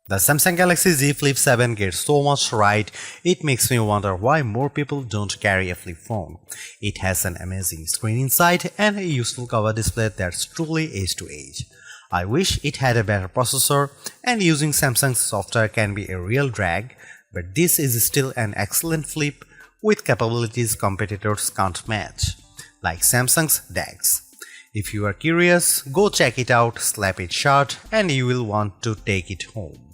The Samsung Galaxy Z Flip 7 gets so much right, it makes me wonder why more people don't carry a flip phone. It has an amazing screen inside and a useful cover display that's truly edge to edge. I wish it had a better processor, and using Samsung's software can be a real drag, but this is still an excellent flip with capabilities competitors can't match, like Samsung's DeX. If you are curious, go check it out, slap it shut, and you will want to take it home.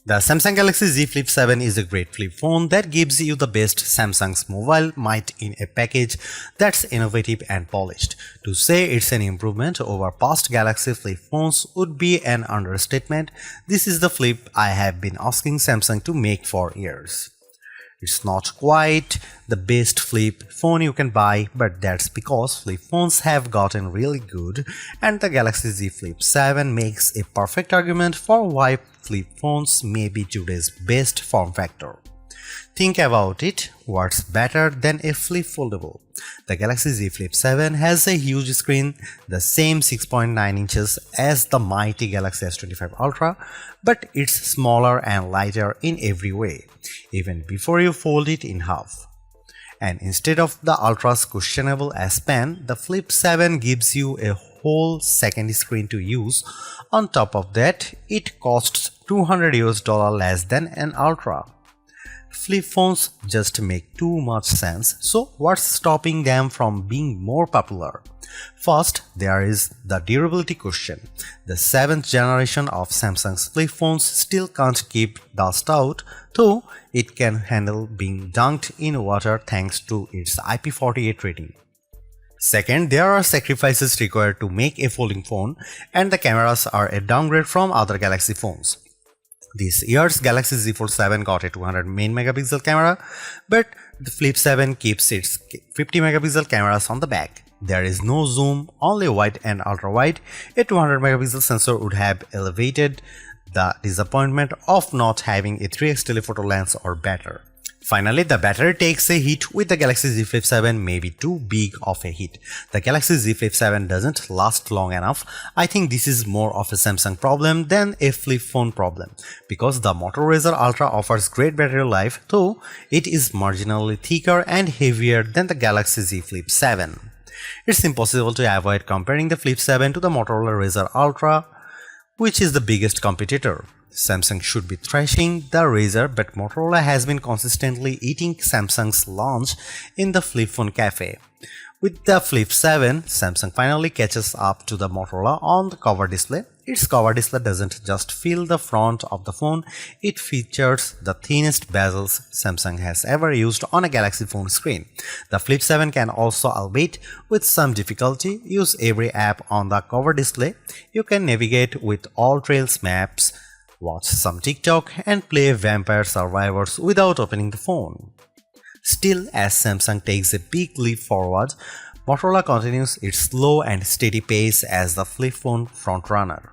The Samsung Galaxy Z Flip 7 is a great flip phone that gives you the best Samsung's mobile might in a package that's innovative and polished. To say it's an improvement over past Galaxy flip phones would be an understatement. This is the flip I have been asking Samsung to make for years. It's not quite the best flip phone you can buy, but that's because flip phones have gotten really good, and the Galaxy Z Flip 7 makes a perfect argument for why flip phones may be today's best form factor. Think about it, what's better than a flip foldable? The Galaxy Z Flip 7 has a huge screen, the same 6.9 inches as the mighty Galaxy S25 Ultra, but it's smaller and lighter in every way, even before you fold it in half. And instead of the Ultra's questionable S Pen, the Flip 7 gives you a whole second screen to use. On top of that, it costs $200 less than an Ultra. Flip phones just make too much sense, so what's stopping them from being more popular? First, there is the durability question. The 7th generation of Samsung's flip phones still can't keep dust out, though it can handle being dunked in water thanks to its IP48 rating. Second, there are sacrifices required to make a folding phone, and the cameras are a downgrade from other Galaxy phones. This year's Galaxy Z Fold 7 got a 200 main megapixel camera, but the Flip 7 keeps its 50 megapixel cameras on the back. There is no zoom, only wide and ultra wide. A 200 megapixel sensor would have elevated the disappointment of not having a 3x telephoto lens or better. Finally, the battery takes a hit with the Galaxy Z Flip 7, maybe too big of a hit. The Galaxy Z Flip 7 doesn't last long enough. I think this is more of a Samsung problem than a flip phone problem, because the Moto Razr Ultra offers great battery life, though it is marginally thicker and heavier than the Galaxy Z Flip 7. It's impossible to avoid comparing the Flip 7 to the Motorola Razr Ultra, which is the biggest competitor. Samsung should be thrashing the Razr, but Motorola has been consistently eating Samsung's lunch in the flip phone cafe. With the Flip 7, Samsung finally catches up to the Motorola on the cover display. Its cover display doesn't just fill the front of the phone, it features the thinnest bezels Samsung has ever used on a Galaxy phone screen. The Flip 7 can also, albeit with some difficulty, use every app on the cover display. You can navigate with all Trails maps, watch some TikTok, and play Vampire Survivors without opening the phone. Still, as Samsung takes a big leap forward, Motorola continues its slow and steady pace as the flip phone frontrunner.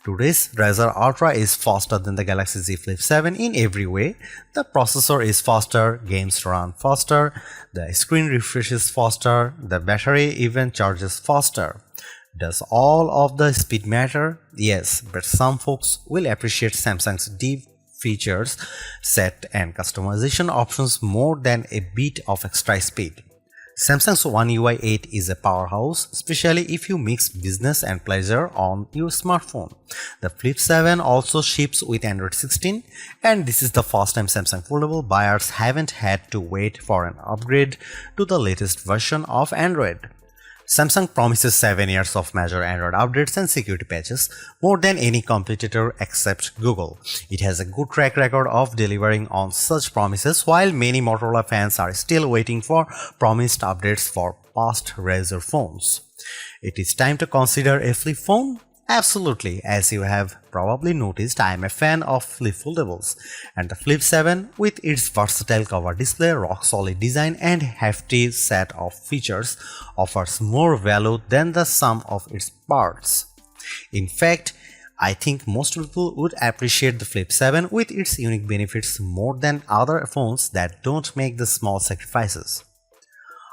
Today's Razr Ultra is faster than the Galaxy Z Flip 7 in every way. The processor is faster, games run faster, the screen refreshes faster, the battery even charges faster. Does all of the speed matter? Yes, but some folks will appreciate Samsung's deep features set and customization options more than a bit of extra speed. Samsung's One UI 8 is a powerhouse, especially if you mix business and pleasure on your smartphone. The Flip 7 also ships with Android 16, and this is the first time Samsung Foldable buyers haven't had to wait for an upgrade to the latest version of Android. Samsung promises 7 years of major Android updates and security patches, more than any competitor except Google. It has a good track record of delivering on such promises, while many Motorola fans are still waiting for promised updates for past Razr phones. It is time to consider a flip phone? Absolutely, as you have probably noticed, I am a fan of flip foldables, and the Flip 7, with its versatile cover display, rock-solid design, and hefty set of features, offers more value than the sum of its parts. In fact, I think most people would appreciate the Flip 7 with its unique benefits more than other phones that don't make the small sacrifices.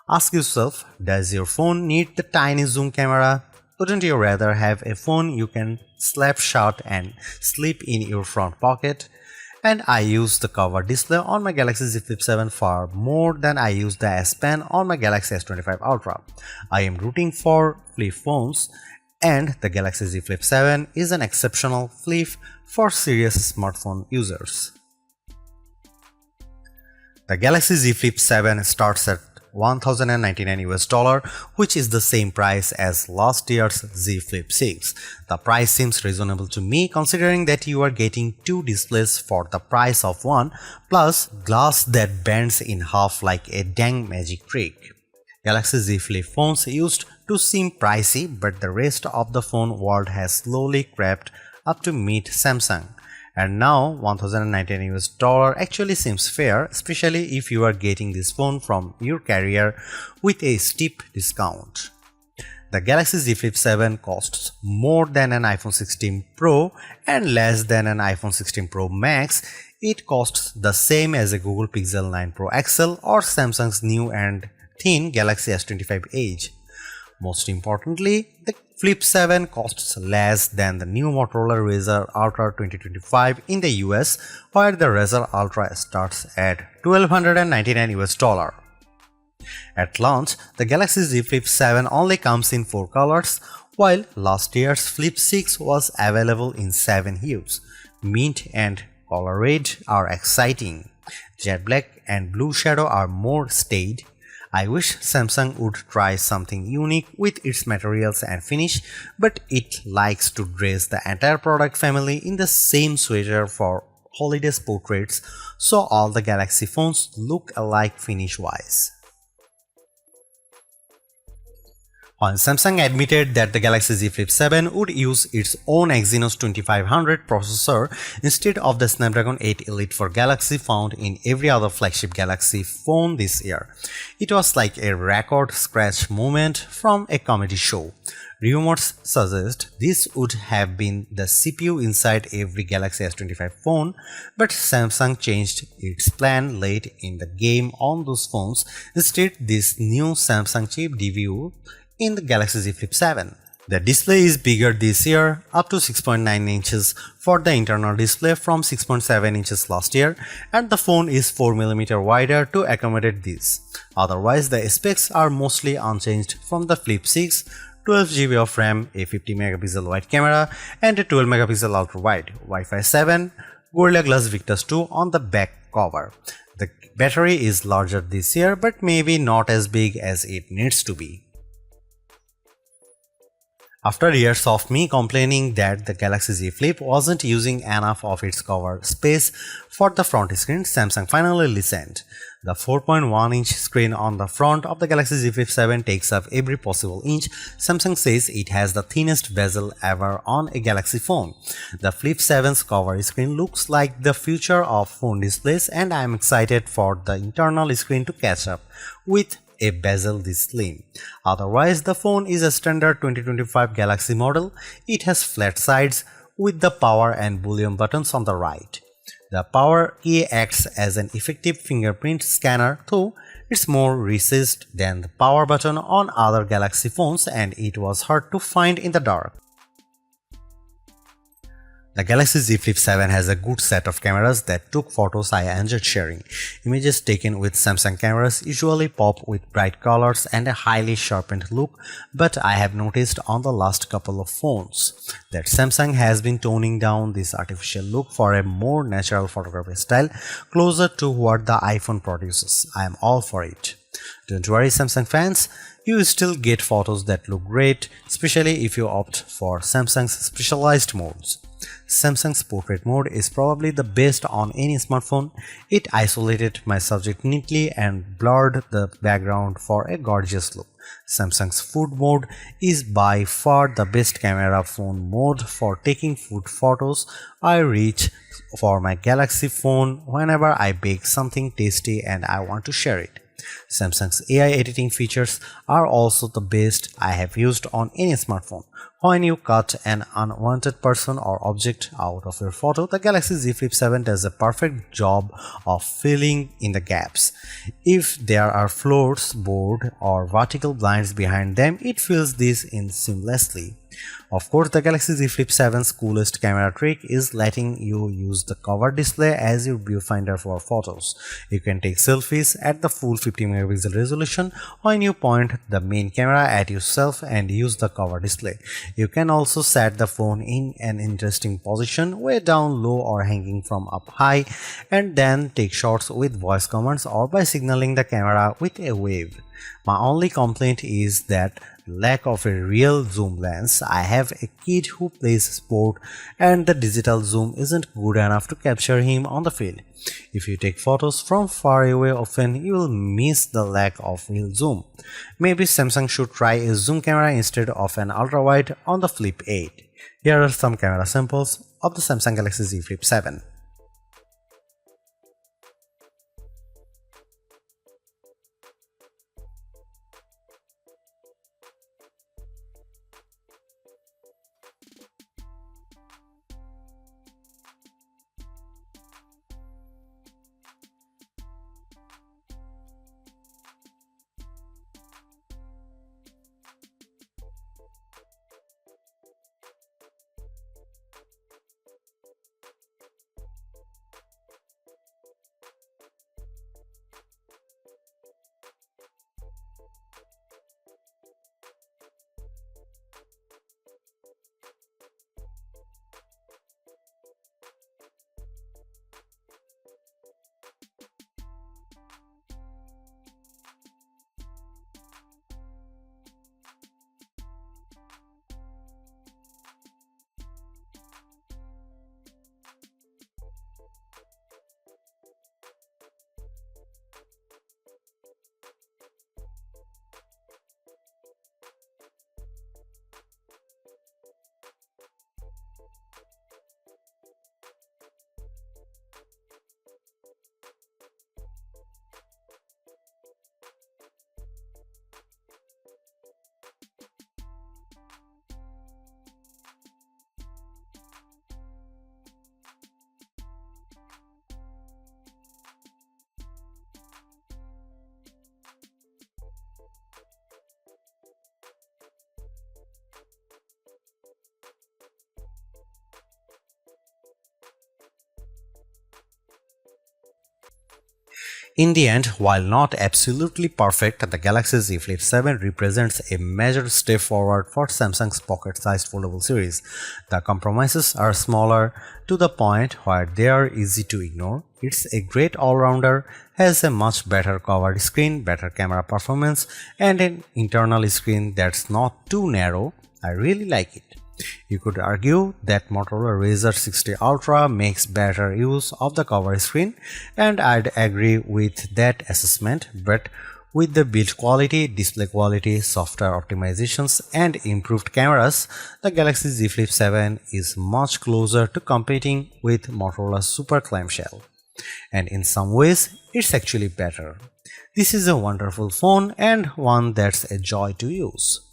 Ask yourself, does your phone need the tiny zoom camera? Wouldn't you rather have a phone you can slap shut and slip in your front pocket? And I use the cover display on my Galaxy Z Flip 7 far more than I use the S Pen on my Galaxy S25 Ultra. I am rooting for flip phones, and the Galaxy Z Flip 7 is an exceptional flip for serious smartphone users. The Galaxy Z Flip 7 starts at $1,099 US, which is the same price as last year's Z Flip 6. The price seems reasonable to me considering that you are getting two displays for the price of one, plus glass that bends in half like a dang magic trick. Galaxy Z Flip phones used to seem pricey, but the rest of the phone world has slowly crept up to meet Samsung. And now $1,099 US actually seems fair, especially if you are getting this phone from your carrier with a steep discount. The Galaxy Z Flip 7 costs more than an iPhone 16 Pro and less than an iPhone 16 Pro Max. It costs the same as a Google Pixel 9 Pro XL or Samsung's new and thin Galaxy S25 Edge. Most importantly, the Flip 7 costs less than the new Motorola Razr Ultra 2025 in the US, where the Razr Ultra starts at $1,299 US. At launch, the Galaxy Z Flip 7 only comes in 4 colors, while last year's Flip 6 was available in 7 hues. Mint and color red are exciting. Jet black and blue shadow are more staid. I wish Samsung would try something unique with its materials and finish, but it likes to dress the entire product family in the same sweater for holidays portraits, so all the Galaxy phones look alike finish-wise. When Samsung admitted that the Galaxy Z Flip 7 would use its own Exynos 2500 processor instead of the Snapdragon 8 Elite for Galaxy found in every other flagship Galaxy phone this year, it was like a record scratch moment from a comedy show. Rumors suggest this would have been the CPU inside every Galaxy S25 phone, but Samsung changed its plan late in the game on those phones. Instead, this new Samsung chip debuted in the Galaxy Z Flip 7. The display is bigger this year, up to 6.9 inches for the internal display from 6.7 inches last year, and the phone is 4mm wider to accommodate this. Otherwise, the specs are mostly unchanged from the Flip 6, 12GB of RAM, a 50MP wide camera, and a 12MP ultra wide, Wi-Fi 7, Gorilla Glass Victus 2 on the back cover. The battery is larger this year, but maybe not as big as it needs to be. After years of me complaining that the Galaxy Z Flip wasn't using enough of its cover space for the front screen, Samsung finally listened. The 4.1-inch screen on the front of the Galaxy Z Flip 7 takes up every possible inch. Samsung says it has the thinnest bezel ever on a Galaxy phone. The Flip 7's cover screen looks like the future of phone displays, and I am excited for the internal screen to catch up with a bezel this slim. Otherwise, the phone is a standard 2025 Galaxy model. It has flat sides with the power and volume buttons on the right. The power key acts as an effective fingerprint scanner, though it's more recessed than the power button on other Galaxy phones, and it was hard to find in the dark. The Galaxy Z Flip 7 has a good set of cameras that took photos I enjoyed sharing. Images taken with Samsung cameras usually pop with bright colors and a highly sharpened look, but I have noticed on the last couple of phones that Samsung has been toning down this artificial look for a more natural photography style, closer to what the iPhone produces. I am all for it. Don't worry, Samsung fans, you still get photos that look great, especially if you opt for Samsung's specialized modes. Samsung's portrait mode is probably the best on any smartphone. It isolated my subject neatly and blurred the background for a gorgeous look. Samsung's food mode is by far the best camera phone mode for taking food photos. I reach for my Galaxy phone whenever I bake something tasty and I want to share it. Samsung's AI editing features are also the best I have used on any smartphone. When you cut an unwanted person or object out of your photo, the Galaxy Z Flip 7 does a perfect job of filling in the gaps. If there are floors, board, or vertical blinds behind them, it fills this in seamlessly. Of course, the Galaxy Z Flip 7's coolest camera trick is letting you use the cover display as your viewfinder for photos. You can take selfies at the full 50 megapixel resolution when you point the main camera at yourself and use the cover display. You can also set the phone in an interesting position, way down low or hanging from up high, and then take shots with voice commands or by signaling the camera with a wave. My only complaint is that lack of a real zoom lens. I have a kid who plays sport and the digital zoom isn't good enough to capture him on the field. If you take photos from far away often, you will miss the lack of real zoom. Maybe Samsung should try a zoom camera instead of an ultra-wide on the Flip 8. Here are some camera samples of the Samsung Galaxy Z Flip 7. In the end, while not absolutely perfect, the Galaxy Z Flip 7 represents a major step forward for Samsung's pocket-sized foldable series. The compromises are smaller to the point where they are easy to ignore. It's a great all-rounder, has a much better cover screen, better camera performance, and an internal screen that's not too narrow. I really like it. You could argue that Motorola Razr 60 Ultra makes better use of the cover screen, and I'd agree with that assessment, but with the build quality, display quality, software optimizations, and improved cameras, the Galaxy Z Flip 7 is much closer to competing with Motorola's Super Clamshell. And in some ways, it's actually better. This is a wonderful phone and one that's a joy to use.